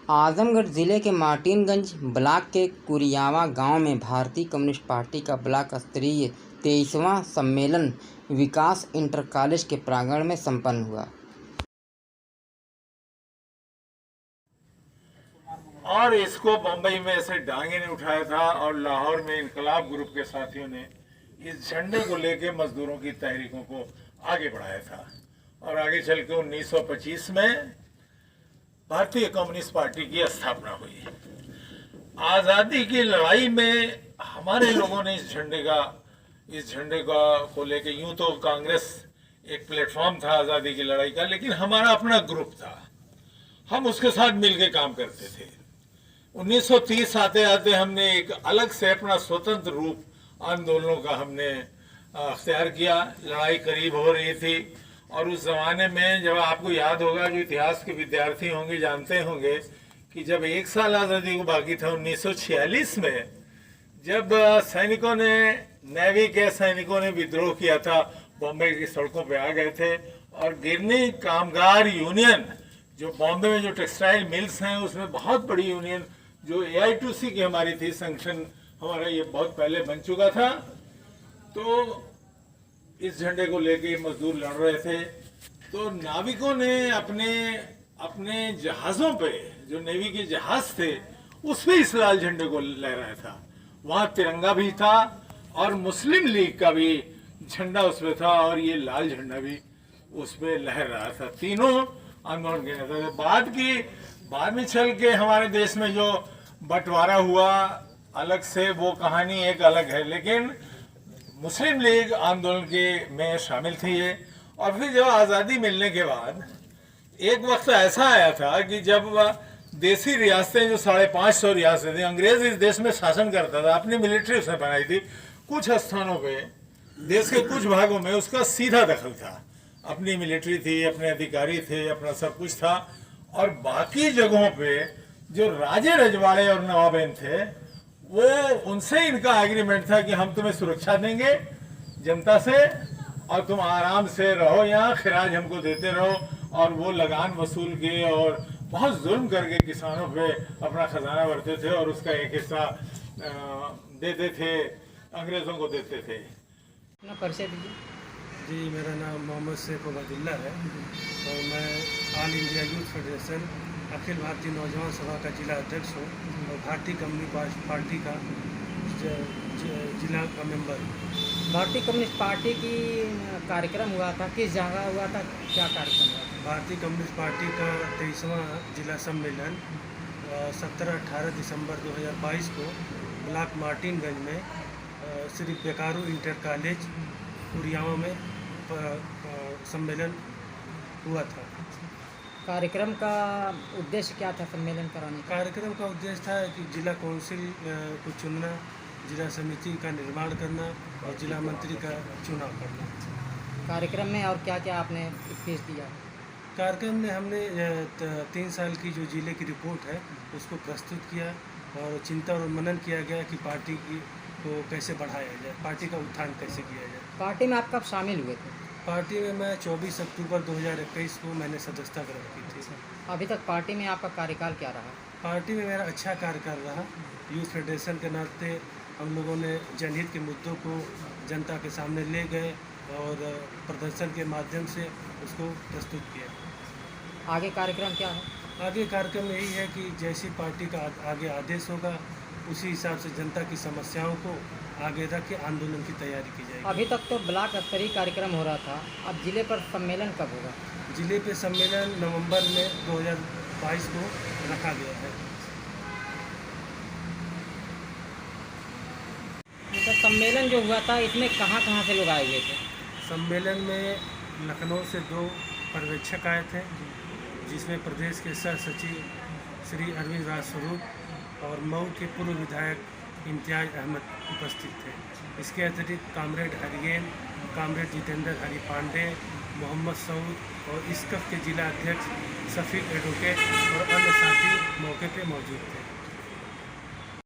आजमगढ़ जिले के मार्टिनगंज ब्लॉक के कुरियावा गांव में भारतीय कम्युनिस्ट पार्टी का ब्लॉक स्तरीय 23वां सम्मेलन विकास इंटर कॉलेज के प्रांगण में संपन्न हुआ। और इसको बम्बई में ऐसे डांगे ने उठाया था और लाहौर में इनकलाब ग्रुप के साथियों ने इस झंडे को लेके मजदूरों की तहरीकों को आगे बढ़ाया था। और आगे चल के 1925 में भारतीय कम्युनिस्ट पार्टी की स्थापना हुई। आज़ादी की लड़ाई में हमारे लोगों ने इस झंडे को लेके, यूं तो कांग्रेस एक प्लेटफॉर्म था आज़ादी की लड़ाई का, लेकिन हमारा अपना ग्रुप था, हम उसके साथ मिलकर काम करते थे। 1930 आते आते हमने एक अलग से अपना स्वतंत्र रूप आंदोलनों का हमने अख्तियार किया। लड़ाई करीब हो रही थी और उस जमाने में, जब आपको याद होगा, जो इतिहास के विद्यार्थी होंगे जानते होंगे कि जब 1 साल आज़ादी को बाकी था 1946 में, जब सैनिकों ने, नेवी के सैनिकों ने विद्रोह किया था, बॉम्बे की सड़कों पे आ गए थे और गिरनी कामगार यूनियन, जो बॉम्बे में जो टेक्सटाइल मिल्स हैं उसमें बहुत बड़ी यूनियन जो AITUC की हमारी थी, संगठन हमारा ये बहुत पहले बन चुका था, तो इस झंडे को लेके मजदूर लड़ रहे थे। तो नाविकों ने अपने जहाज़ों पे, जो नेवी के जहाज थे, उस पे इस लाल झंडे को लहराया था। वहाँ तिरंगा भी था और मुस्लिम लीग का भी झंडा उसमें था और ये लाल झंडा भी उसमें लहर रहा था। तीनों आंदोलन के नेता थे। बाद में चल के हमारे देश में जो बंटवारा हुआ अलग से, वो कहानी एक अलग है, लेकिन मुस्लिम लीग आंदोलन के में शामिल थी ये। और फिर जब आज़ादी मिलने के बाद एक वक्त ऐसा आया था कि जब देसी रियासतें, जो 550 रियासतें थी, अंग्रेज इस देश में शासन करता था, अपनी मिलिट्री उसने बनाई थी, कुछ स्थानों पे देश के कुछ भागों में उसका सीधा दखल था, अपनी मिलिट्री थी, अपने अधिकारी थे, अपना सब कुछ था। और बाकी जगहों पे जो राजे रजवाड़े और नवाबेन थे, वो उनसे इनका एग्रीमेंट था कि हम तुम्हें सुरक्षा देंगे जनता से और तुम आराम से रहो, यहाँ खराज हमको देते रहो। और वो लगान वसूल के और बहुत जुल्म करके किसानों पे अपना खजाना भरते थे और उसका एक हिस्सा देते थे, अंग्रेजों को देते थे। अपना परिचय दीजिए। जी, मेरा नाम मोहम्मद सैफ उबैदुल्लाह है और मैं all India youth federation Akhil Bharatiya नौजवान सभा का जिला अध्यक्ष हूँ और भारतीय कम्युनिस्ट पार्टी का जिला का मेंबर हूँ। भारतीय कम्युनिस्ट पार्टी की कार्यक्रम हुआ था, किस जगह हुआ था, क्या कार्यक्रम हुआ था? भारतीय कम्युनिस्ट पार्टी का 23वां जिला सम्मेलन 17-18 दिसंबर 2022 को ब्लॉक मार्टिनगंज में श्री बेकारू इंटर कॉलेज कुरियावा में सम्मेलन हुआ था। कार्यक्रम का उद्देश्य क्या था सम्मेलन कराने का? कार्यक्रम का उद्देश्य था कि जिला काउंसिल को चुनना, जिला समिति का निर्माण करना और जिला मंत्री का चुनाव करना। कार्यक्रम में और क्या क्या आपने पेश दिया? कार्यक्रम में हमने 3 साल की जो जिले की रिपोर्ट है उसको प्रस्तुत किया और चिंता और मनन किया गया कि पार्टी को कैसे बढ़ाया जाए, पार्टी का उत्थान कैसे किया जाए। पार्टी में आप कब शामिल हुए थे? पार्टी में मैं 24 अक्टूबर 2021 को मैंने सदस्यता ग्रहण की थी। अभी तक पार्टी में आपका कार्यकाल क्या रहा? पार्टी में मेरा अच्छा कार्यकाल रहा। यूथ फेडरेशन के नाते हम लोगों ने जनहित के मुद्दों को जनता के सामने ले गए और प्रदर्शन के माध्यम से उसको प्रस्तुत किया। आगे कार्यक्रम क्या है? आगे कार्यक्रम यही है कि जैसी पार्टी का आगे आदेश होगा उसी हिसाब से जनता की समस्याओं को आगे रख के आंदोलन की तैयारी की जाएगी। अभी तक तो ब्लॉक स्तरीय कार्यक्रम हो रहा था, अब जिले पर सम्मेलन कब होगा? जिले पे सम्मेलन नवंबर में 2022 को रखा गया है। तो सम्मेलन जो हुआ था, इसमें कहाँ कहाँ से लोग आए हुए थे? सम्मेलन में लखनऊ से 2 पर्यवेक्षक आए थे, जिसमें प्रदेश के सह सचिव श्री अरविंद राज स्वरूप और मऊ के पूर्व विधायक इम्तियाज अहमद उपस्थित थे। इसके अतिरिक्त कामरेड हरिगेन, कामरेड जितेंद्र हरि पांडे, मोहम्मद सऊद और इस्कफ के जिला अध्यक्ष शफीक एडवोकेट और अन्य साथी मौके पे मौजूद थे।